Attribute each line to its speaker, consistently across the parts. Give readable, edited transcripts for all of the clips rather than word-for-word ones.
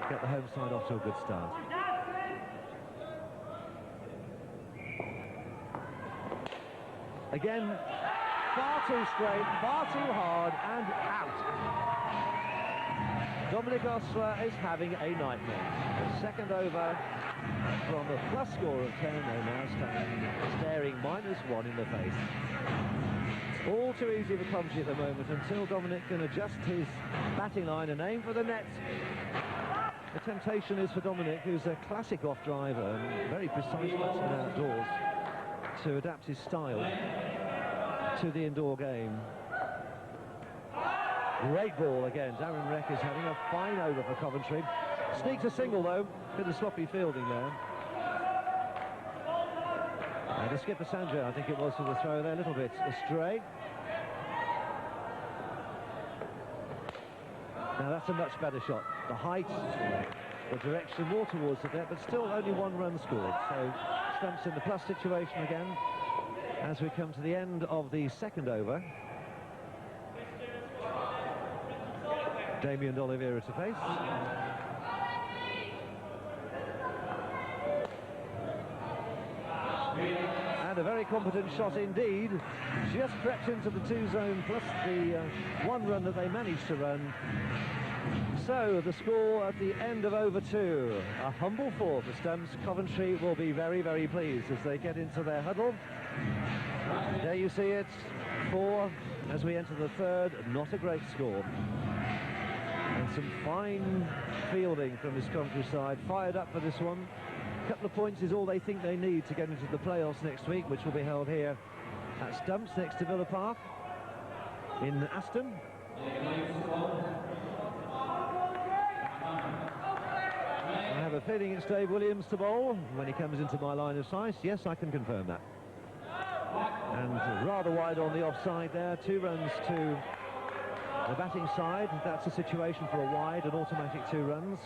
Speaker 1: get the home side off to a good start. Again, far too straight, far too hard, and out. Dominic Osler is having a nightmare. The second over from a plus score of 10, they're now staring -1 in the face. It's all too easy for Coventry at the moment until Dominic can adjust his batting line and aim for the net. The temptation is for Dominic, who's a classic off driver and very precise batsman outdoors, to adapt his style to the indoor game. Great ball again. Darren Reck is having a fine over for Coventry. Sneaks a single though. Bit of sloppy fielding there. And the skipper Sanjay, I think it was, for the throw there, a little bit astray. Now that's a much better shot. The height, the direction more towards the net, but still only 1 run scored. So Stumps in the plus situation again as we come to the end of the second over. Damien D'Oliveira to face. And a very competent shot indeed. Just crept into the 2-zone plus the 1 run that they managed to run. So the score at the end of over 2, a humble 4 for Stumps. Coventry will be very, very pleased as they get into their huddle. There you see it, 4 as we enter the third. Not a great score. And some fine fielding from this Coventry side. Fired up for this one. A couple of points is all they think they need to get into the playoffs next week, which will be held here at Stumps next to Villa Park in Aston. I have a feeling it's Dave Williams to bowl when he comes into my line of sight. Yes, I can confirm that. And rather wide on the offside there. 2 runs to the batting side. That's a situation for a wide, an automatic 2 runs.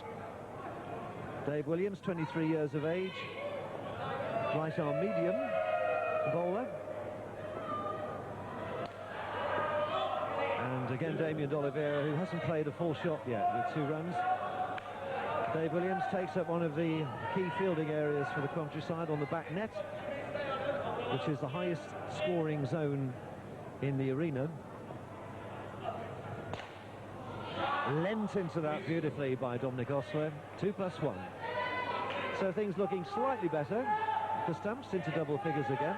Speaker 1: Dave Williams, 23 years of age, right arm medium bowler. And again Damien D'Oliveira, who hasn't played a full shot yet, with 2 runs. Dave Williams takes up one of the key fielding areas for the Coventry side on the back net, which is the highest scoring zone in the arena. Lent into that beautifully by Dominic Osler. 2+1. So things looking slightly better for Stumps, into double figures again.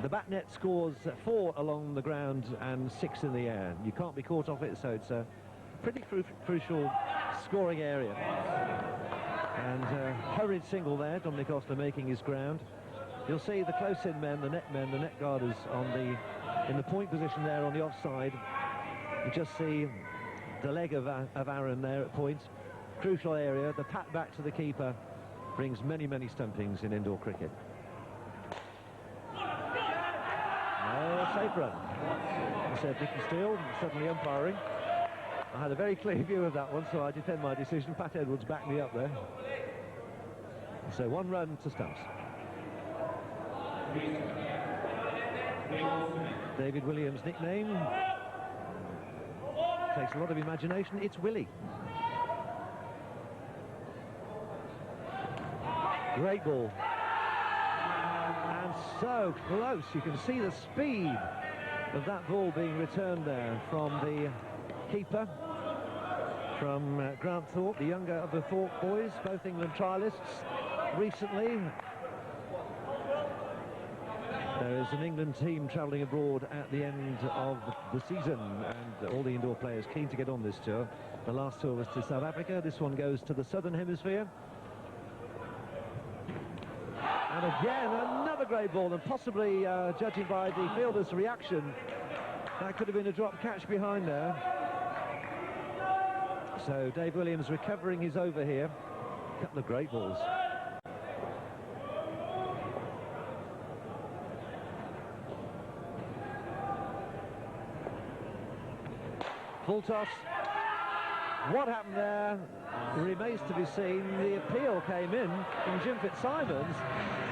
Speaker 1: The back net scores 4 along the ground and 6 in the air. You can't be caught off it, so it's a pretty crucial scoring area. And hurried single there, Dominic Osler making his ground. You'll see the close-in men, the net guarders in the point position there on the offside. You just see the leg of Aaron there at point. Crucial area. The pat back to the keeper brings many, many stumpings in indoor cricket. No, safe run. Said Nicky Steele, suddenly umpiring. I had a very clear view of that one, so I defend my decision. Pat Edwards backed me up there. So 1 run to Stumps. David Williams' nickname takes a lot of imagination. It's Willie. Great ball. And so close. You can see the speed of that ball being returned there from the keeper, from Grant Thorpe, the younger of the Thorpe boys, both England trialists recently. There is an England team travelling abroad at the end of the season, and all the indoor players keen to get on this tour. The last tour was to South Africa. This one goes to the Southern Hemisphere. And again, another great ball, and possibly, judging by the fielder's reaction, that could have been a drop catch behind there. So Dave Williams recovering his over here. A couple of great balls. Full toss. What happened there remains to be seen. The appeal came in from Jim Fitzsimons.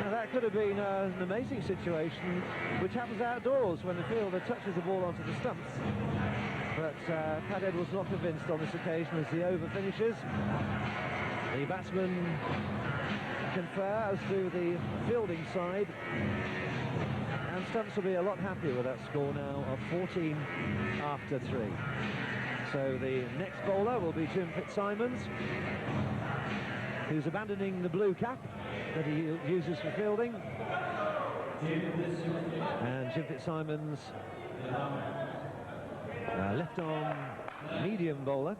Speaker 1: Now that could have been an amazing situation, which happens outdoors when the fielder touches the ball onto the stumps. But Pat Edwards not convinced on this occasion as the over finishes. The batsmen confer, as do the fielding side. And Stumps will be a lot happier with that score now of 14 after 3. So the next bowler will be Jim Fitzsimons, who's abandoning the blue cap that he uses for fielding. And Jim Fitzsimons, left-arm medium bowler.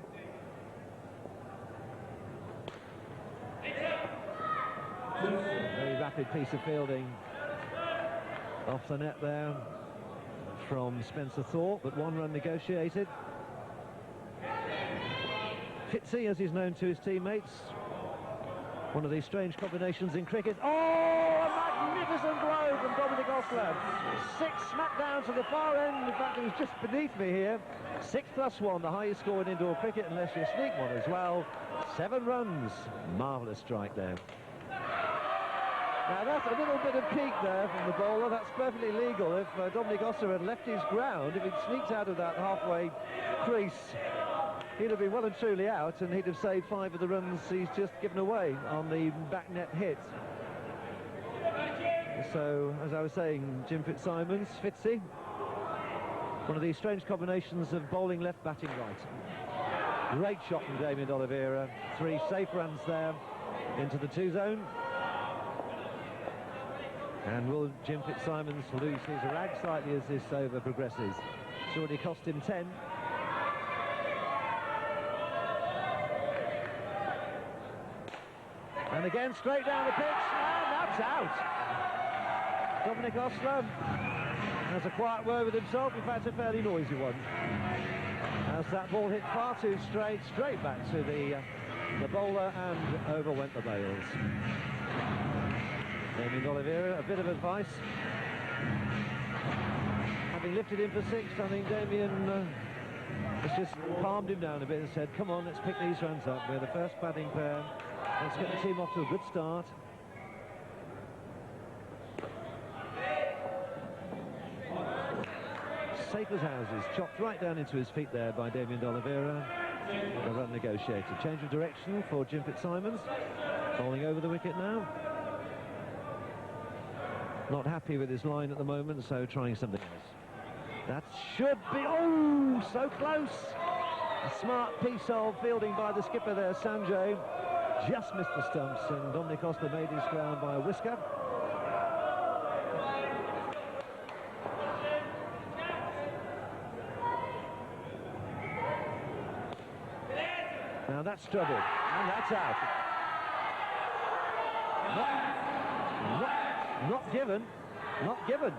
Speaker 1: Very rapid piece of fielding off the net there from Spencer Thorpe, but 1 run negotiated. Fitzy, as he's known to his teammates, one of these strange combinations in cricket. Oh, a magnificent blow from Dominic Osler. 6 smack down to the far end. In fact, it was just beneath me here. 6+1, the highest score in indoor cricket, unless you sneak one as well. 7 runs. Marvellous strike there. Now that's a little bit of peak there from the bowler. That's perfectly legal. If Dominic Osler had left his ground, if he'd sneaked out of that halfway crease, he'd have been well and truly out, and he'd have saved 5 of the runs he's just given away on the back net hit. So, as I was saying, Jim Fitzsimons, Fitzy, one of these strange combinations of bowling left, batting right. Great shot from Damien D'Oliveira. 3 safe runs there into the 2 zone. And will Jim Fitzsimons lose his rag slightly as this over progresses? It's already cost him 10. And again, straight down the pitch, and that's out. Dominic Osler has a quiet word with himself, in fact a fairly noisy one, as that ball hit far too straight back to the bowler, and over went the bails. Damien D'Oliveira, a bit of advice. Having lifted him for 6, I think Damien has just calmed him down a bit and said, come on, let's pick these runs up. We're the first batting pair. Let's get the team off to a good start. Safe as houses, chopped right down into his feet there by Damien D'Oliveira. The run negotiated. Change of direction for Jim Fitzsimons. Bowling over the wicket now. Not happy with his line at the moment, so trying something else. That should be... Oh, so close! A smart piece of fielding by the skipper there, Sanjay. Just missed the stumps, and Dominic Osler made his ground by a whisker. Now that's trouble, and that's out. Not given.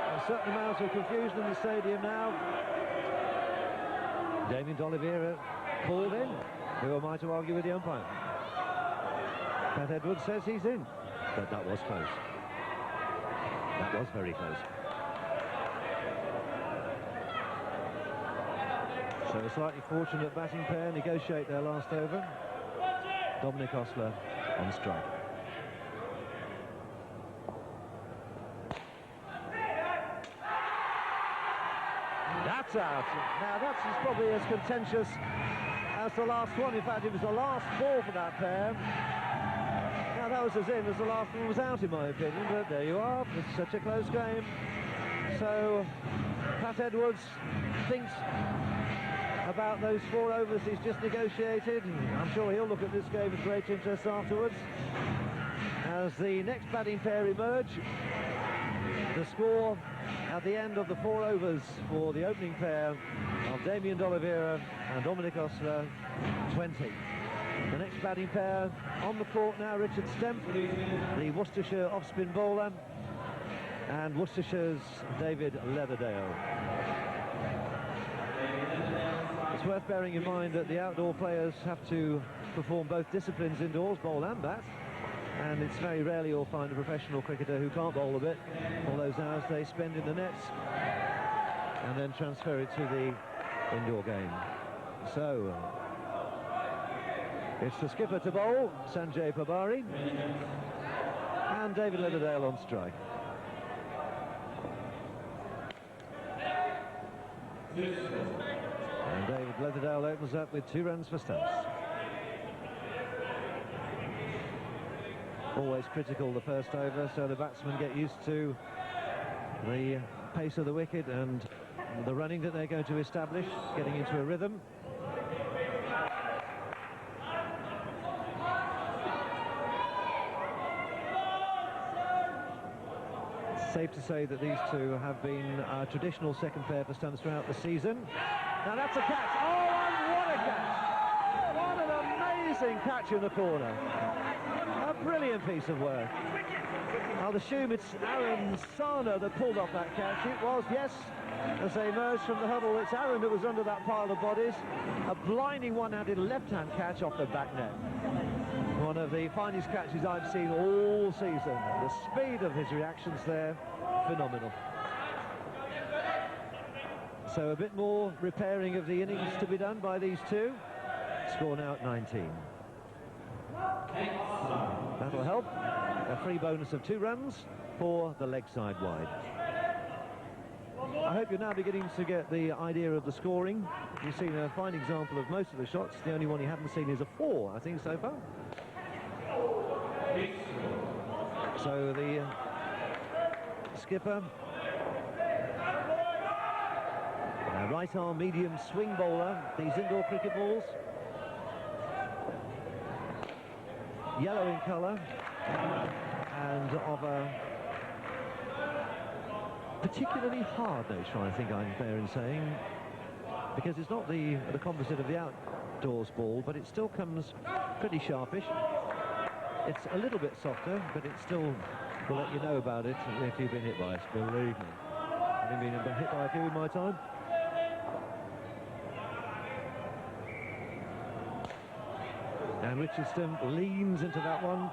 Speaker 1: A certain amount of confusion in the stadium now. Damien D'Oliveira called in. Who am I to argue with the umpire? Pat Edwards says he's in, but that was close. That was very close. So a slightly fortunate batting pair negotiate their last over. Dominic Osler on strike. That's out. Now that's probably as contentious as the last one. In fact, it was the last ball for that pair. Now that was as in as the last one was out, in my opinion, but there you are. It's such a close game. So Pat Edwards thinks about those 4 overs he's just negotiated. I'm sure he'll look at this game with great interest afterwards. As the next batting pair emerge, the score at the end of the 4 overs for the opening pair of Damien D'Oliveira and Dominic Osler, 20. The next batting pair on the court now, Richard Stemp, the Worcestershire off-spin bowler, and Worcestershire's David Leatherdale. It's worth bearing in mind that the outdoor players have to perform both disciplines indoors, bowl and bat, and it's very rarely you'll find a professional cricketer who can't bowl a bit. All those hours they spend in the nets and then transfer it to the indoor game. So it's the skipper to bowl, Sanjay Pabari, and David Leatherdale on strike. And David Leatherdale opens up with 2 runs for stumps. Always critical the first over, so the batsmen get used to the pace of the wicket and the running that they're going to establish, getting into a rhythm. It's safe to say that these two have been traditional second pair for stumps throughout the season. Now that's a catch. Oh, and what a catch! What an amazing catch in the corner. A brilliant piece of work. I'll assume it's Aaron Sana that pulled off that catch. It was, yes, as they emerged from the huddle, it's Aaron that was under that pile of bodies. A blinding one-handed left-hand catch off the back net. One of the finest catches I've seen all season. The speed of his reactions there, phenomenal. So a bit more repairing of the innings to be done by these two. Score now at 19. That'll help. A free bonus of 2 runs for the leg side wide. I hope you're now beginning to get the idea of the scoring. You've seen a fine example of most of the shots. The only one you haven't seen is a 4, I think, so far. So the skipper, right arm medium swing bowler, these indoor cricket balls, yellow in colour and of a particularly hard nature, I think I'm fair in saying, because it's not the composite of the outdoors ball, but it still comes pretty sharpish. It's a little bit softer, but it still will let you know about it if you've been hit by it, believe me. I've been hit by a few in my time. And Richardson leans into that one.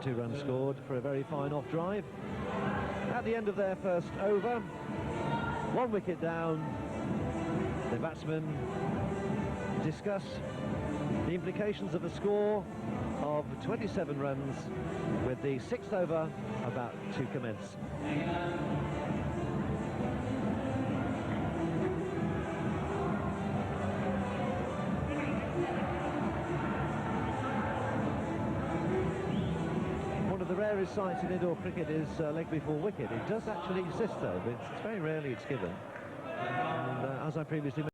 Speaker 1: 2 runs scored for a very fine off drive. At the end of their first over, 1 wicket down, the batsmen discuss the implications of a score of 27 runs with the 6th over about to commence. The rarest sight in indoor cricket is leg before wicket. It does actually exist though, but it's very rarely it's given. And as I previously mentioned,